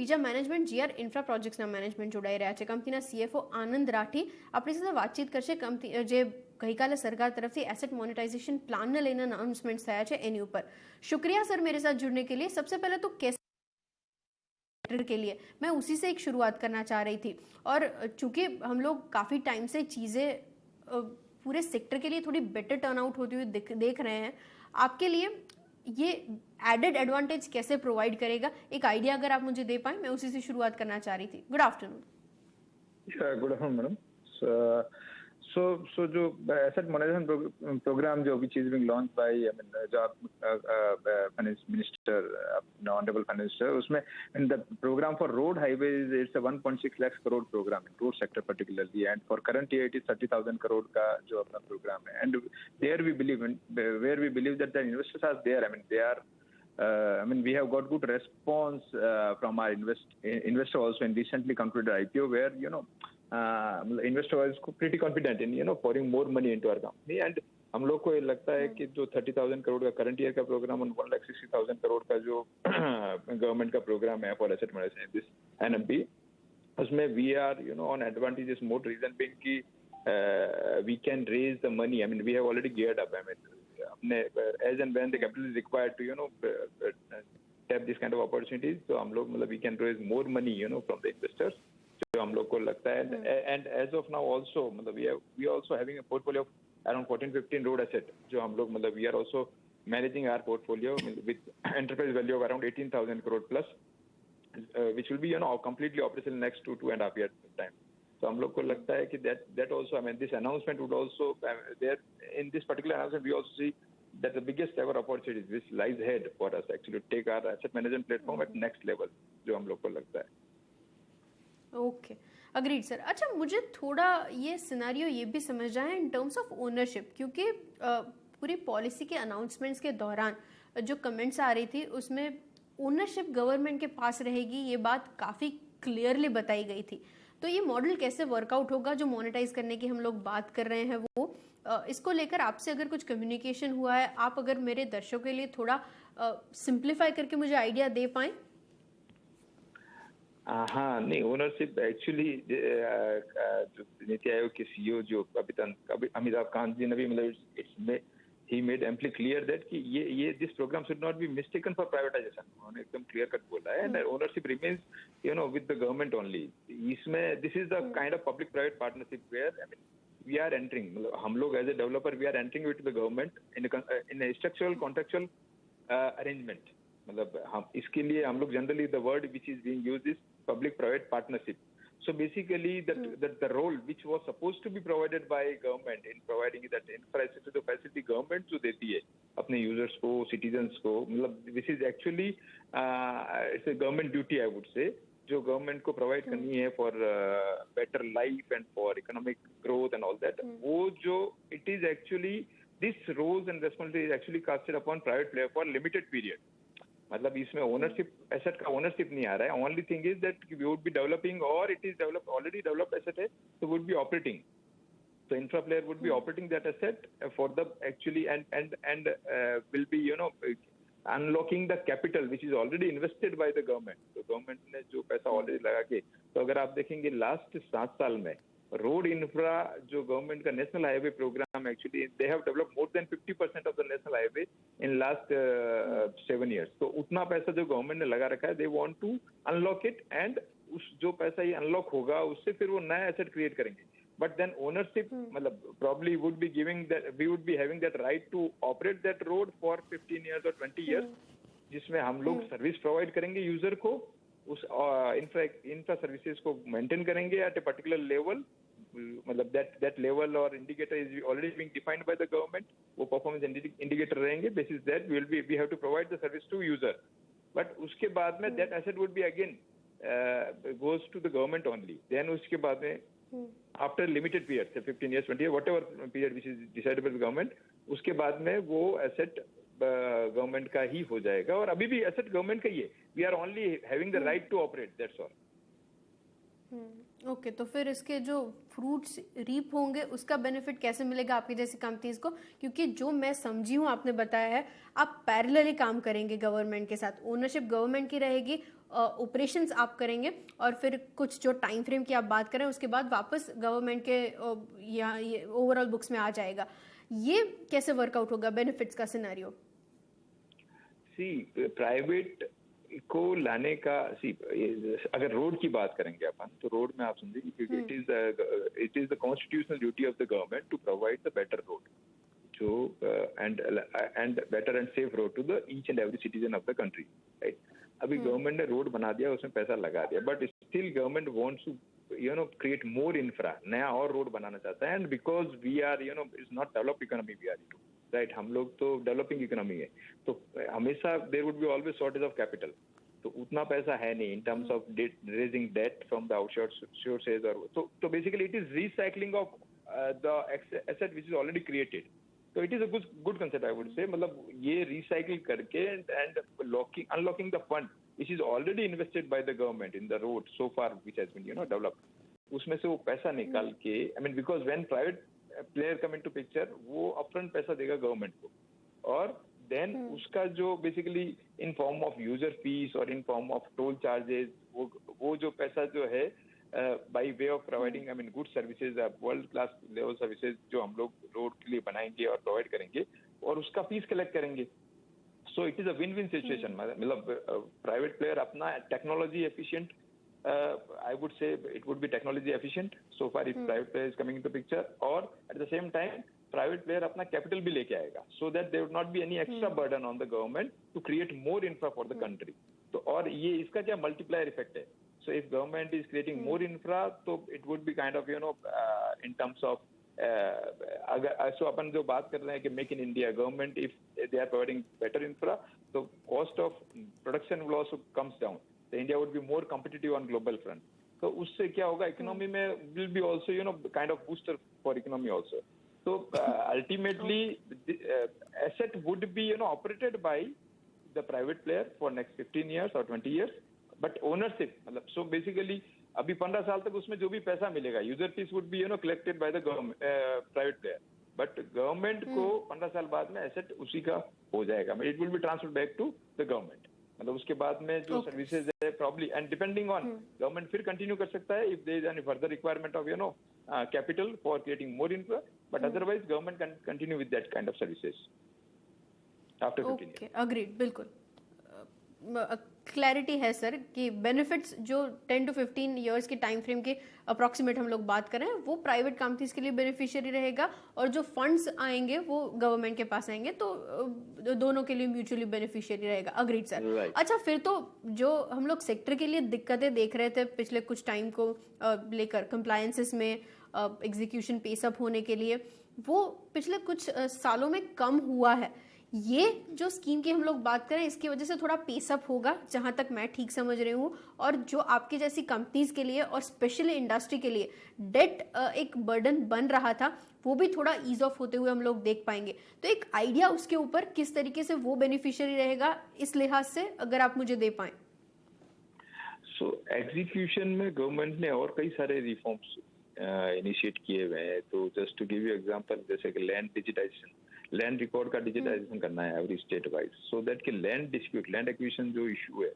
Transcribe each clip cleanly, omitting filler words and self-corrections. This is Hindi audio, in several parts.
બીજા મેનેજમેન્ટ જીઆર ઇન્ફ્રા પ્રોજેક્ટ્સના મેનેજમેન્ટ જોડાઈ રહ્યા છે. કંપનીના સીએફઓ આનંદ રાઠી આપણી સાથે વાતચીત કરશે. કંપની જે ગઈકાલે સરકાર तरफ एसेट मोनेटाइजेशन प्लान ने लेना अनाउंसमेंट થયા છે એની ઉપર. शुक्रिया सर मेरे साथ जुड़ने के लिए. सबसे पहले तो कैसे के लिए मैं उसी से एक शुरुआत करना चाह रही थी. और चूंकि हम लोग काफ़ी टाइम से चीज़ें पूरे सेक्टर के लिए थोड़ी बेटर टर्नआउट होती हुई देख रहे हैं, आपके लिए ये एडेड एडवांटेज कैसे प्रोवाइड करेगा, एक आइडिया अगर आप मुझे दे पाए. मैं उसी से शुरुआत करना चाह रही थी. Good afternoon. Good afternoon madam. So जो एसेट मैनेजमेंट प्रोग्राम जो which is being launched by जो finance minister honourable finance minister, उसमें in the program for road highways it's a 1.6 lakh crore program in road sector particularly, and for current year it is 30,000 crore का जो अपना program है. And there we believe that the investors are there. I mean they are we have got good response from our investor also in recently concluded IPO, where investor was pretty confident in pouring more money into our company. And हम लोग को ये लगता है कि जो 30,000 करोड़ का करंट ईयर का प्रोग्राम और 1,60,000 करोड़ का जो गवर्नमेंट का प्रोग्राम है for asset management this NMP, उसमें we are on advantages more. Reason being कि we can raise the money. I mean we have already geared up. I mean अपने as and when the capital is required to tap this kind of opportunities, तो हम लोग we can raise more money from the investors, जो हम लोग को लगता है. And as of now also we also having a portfolio of around 14-15 road asset, जो हम लोग we are also managing our portfolio with enterprise value of around 18,000 crore plus, which will be completely operational next 2.5 years time. तो हम लोग को लगता है कि that also, I mean this announcement would also there in this particular announcement we also see that the biggest ever opportunities which lies ahead for us actually to take our asset management platform at next level, जो हम लोग को लगता है. Okay, agreed sir. अच्छा, मुझे थोड़ा ये सिनारियो ये भी समझना है इन टर्म्स ऑफ ओनरशिप, क्योंकि पूरी पॉलिसी के अनाउंसमेंट्स के दौरान जो कमेंट्स आ रही थी उसमें ओनरशिप गवर्नमेंट के पास रहेगी, ये बात काफ़ी क्लियरली बताई गई थी. तो ये मॉडल कैसे वर्कआउट होगा जो मोनेटाइज करने की हम लोग बात कर रहे हैं, वो इसको लेकर आपसे अगर कुछ कम्युनिकेशन हुआ है, आप अगर मेरे दर्शकों के लिए थोड़ा सिंप्लीफाई करके मुझे आइडिया दे पाएं. हाँ, नहीं, ओनरशिप एक्चुअली जो नीति आयोग के सीईओ जो अमिताभ कांत जी ने भी he made amply clear that कि ये this program should not be mistaken for privatization. उन्होंने एकदम clear cut बोला है, and ownership remains with the government only. इसमें this is the kind of public private partnership where we are entering, हम लोग as a developer we are entering with the government in a structural contractual arrangement. हम इसके लिए हम लोग generally the word which is being used is public private partnership. So basically the role which was supposed to be provided by government in providing that infrastructure, the facility government जो देती है अपने users को, citizens को, this is actually it's a government duty, I would say, जो government को provide करनी है for better life and for economic growth and all that. वो जो it is actually this roles and responsibility is actually casted upon private player for limited period. मतलब इसमें ओनरशिप एसेट का ओनरशिप नहीं आ रहा है. Only thing is that we would be developing और it is develop already developed asset है, तो would be operating. So infra player would be operating that asset for the actually and will be unlocking the capital which is already invested by the government. तो गवर्नमेंट ने जो पैसा ऑलरेडी लगा के, तो अगर आप देखेंगे लास्ट 7 साल में रोड इंफ्रा जो गवर्नमेंट का national highway programme actually they have developed more than 50% of the national highway in last 7 years. तो उतना पैसा जो गवर्नमेंट ने लगा रखा है, they want to unlock it, and उस जो पैसा ये अनलॉक होगा उससे फिर वो नया एसेट क्रिएट करेंगे. But then ownership probably would be giving that, we would be having that right to operate that road for 15 years or 20 years, जिसमें हम लोग सर्विस प्रोवाइड करेंगे यूजर को, उस इंफ्रा सर्विसेज को मेंटेन करेंगे at a particular level. that level or indicator is already being defined by the government. वो performance indicator रहेंगे. Basis that we have to provide the service to user. But उसके बाद में that asset would be again goes to the government only. Then उसके बाद में after limited period, say 15 years, 20 years, whatever period which is decided by the government, उसके बाद में वो asset गवर्नमेंट का ही हो जाएगा. और अभी भी एसेट गवर्नमेंट का ही है. We are only having the right to operate, that's all. Okay, तो फिर इसके जो फ्रूट्स रीप होंगे उसका बेनिफिट कैसे मिलेगा आपकी जैसी कंपनीज को? क्योंकि जो मैं समझी हूँ आपने बताया है आप पैरेलली काम करेंगे गवर्नमेंट के साथ, ओनरशिप गवर्नमेंट की रहेगी ऑपरेशंस आप करेंगे और फिर कुछ जो टाइम फ्रेम की आप बात करें उसके बाद वापस गवर्नमेंट के यहाँ ये ओवरऑल बुक्स में आ जाएगा, ये कैसे वर्कआउट होगा बेनिफिट्स का सिनेरियो? सी प्राइवेट को लाने का अगर रोड की बात करेंगे अपन तो रोड में आप समझिए क्योंकि it is the constitutional duty of the government to provide the better road जो and better and safe road to the each and every citizen of the country, right? अभी गवर्नमेंट ने रोड बना दिया, उसमें पैसा लगा दिया, but still government wants to create more infra, नया और रोड बनाना चाहता है। And because we are is not developed economy, we are right, हम लोग तो डेवलपिंग इकोनॉमी है, तो हमेशा there would be always shortage of capital, तो उतना पैसा है नहीं in terms of raising debt from the outsources, और तो basically it is recycling of the asset which is already created. तो it is a good concept I would say, मतलब ये रिसाइकिल करके and unlocking the fund which is already invested by the government in the road so far which has been developed, उसमें से वो पैसा निकाल के, I mean because when private player come into picture, वो अपफ्रंट पैसा देगा गवर्नमेंट को, और देन उसका जो basically in form of user fees और in form of toll charges, वो जो पैसा जो है by way of providing I mean good services, world class level services जो हम लोग रोड के लिए बनाएंगे और प्रोवाइड करेंगे, और उसका फीस कलेक्ट करेंगे। So it is a win win situation, मतलब प्राइवेट प्लेयर अपना technology efficient, I would say it would be technology efficient so far if private player is coming into picture, or at the same time private player अपना capital भी लेके आएगा, so that there would not be any extra burden on the government to create more infra for the country. तो और ये इसका क्या multiplier effect है, so if government is creating more infra, तो it would be kind of in terms of अगर so अपन जो बात कर रहे हैं कि make in India, government if they are providing better infra, तो cost of production will also comes down. India would be more competitive on global front. तो उससे क्या होगा, इकोनॉमी में will be also kind of booster for economy also. So ultimately asset would be operated by the private player for next 15 years or 20 years, but ownership मतलब so basically अभी 15 साल तक उसमें जो भी पैसा मिलेगा, user fees would be collected by the government private player, but government को 15 साल बाद में एसेट उसी का हो जाएगा, it will be transferred back to the government. मतलब उसके बाद में जो सर्विसेज है probably and depending on government फिर कंटिन्यू कर सकता है if there is any further requirement of capital for creating more infra, but otherwise government can continue with that kind of services after 15 okay, agreed, बिल्कुल क्लैरिटी है सर कि बेनिफिट्स जो 10 to 15 इयर्स के टाइम फ्रेम के अप्रॉक्सीमेट हम लोग बात कर रहे हैं वो प्राइवेट कंपनीज के लिए बेनिफिशियरी रहेगा, और जो फंड्स आएंगे वो गवर्नमेंट के पास आएंगे, तो दोनों के लिए म्यूचुअली बेनिफिशियरी रहेगा। Agreed sir. अच्छा, फिर तो जो हम लोग सेक्टर के लिए दिक्कतें देख रहे थे पिछले कुछ टाइम को लेकर कंप्लायंसेस में एग्जीक्यूशन पेसअप होने के लिए, वो पिछले कुछ सालों में कम हुआ है। ये जो स्कीम की हम लोग बात करें इसकी वजह से थोड़ा पेसअप होगा जहां तक मैं ठीक समझ रही हूँ, और जो आपकी जैसी कंपनीज के लिए और स्पेशली इंडस्ट्री के लिए डेट एक बर्डन बन रहा था वो भी थोड़ा ईज ऑफ होते हुए हम लोग देख पाएंगे। तो एक आइडिया उसके ऊपर किस तरीके से वो बेनिफिशियरी रहेगा इस लिहाज से अगर आप मुझे दे पाए। सो एग्जीक्यूशन में गवर्नमेंट ने और कई सारे रिफॉर्म्स इनिशिएट किए हुए हैं। तो just to give you example, जैसे कि लैंड डिजिटाइजेशन, लैंड रिकॉर्ड का डिजिटाइजेशन करना है every state wise, so that कि लैंड डिस्प्यूट, लैंड एक्विजिशन जो इशू है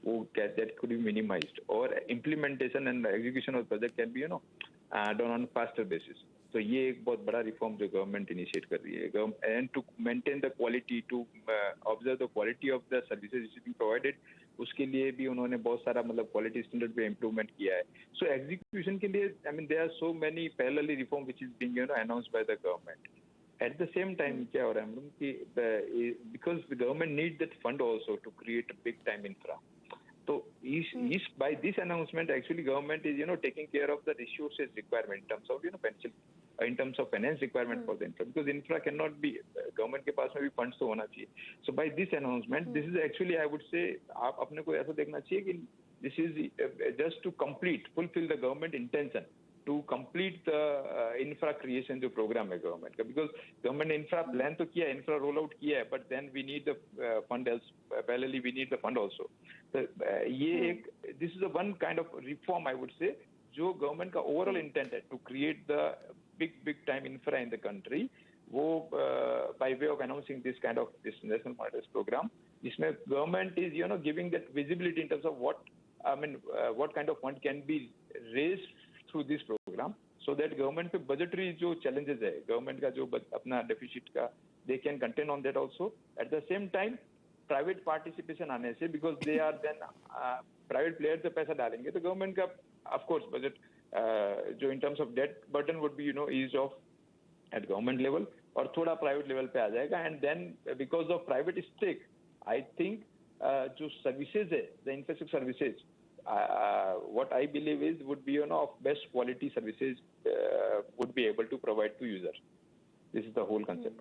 वो दैट कुड बी मिनिमाइज्ड, और implementation and execution of project can be done on faster basis. तो ये एक बहुत बड़ा रिफॉर्म जो गवर्नमेंट इनिशिएट कर रही है, and to maintain the quality, to observe the quality of the services being provided, उसके लिए भी उन्होंने बहुत सारा मतलब क्वालिटी स्टैंडर्ड पे इम्प्रूवमेंट किया है। सो एग्जीक्यूशन के लिए I mean there are so many parallelly reform which is being announced by the government. At the same time क्या हो रहा है कि because the government need that fund also to create big time infra, तो is by this announcement actually government is taking care of the resources requirement in terms of in terms of finance requirement for the infra, because infra cannot be government के पास में भी funds तो होना चाहिए। So by this announcement this is actually I would say आप अपने को ऐसा देखना चाहिए कि this is just to fulfill the government intention to complete the infra creation जो program है government का, because government ने infra plan तो किया है, infra roll out किया है, but then we need the fund else, parallelly we need the fund also। तो ये एक this is a one kind of reform I would say जो government का overall intent है to create the big time infra in the country, वो by way of announcing this kind of this national monetary program जिसमें government is giving that visibility in terms of what kind of fund can be raised through this program, so that government पे budgetary जो challenges है, government का जो अपना deficit का, they can contain on that also. At the same time, private participation आने से, because they are then private players जो पैसा डालेंगे, तो government का of course budget जो in terms of debt burden would be eased off at government level और थोड़ा private level पे आ जाएगा, and then because of private stake, I think जो services है, the infrastructure services, what I believe is would be of best quality services would be able to provide to users. This is the whole concept.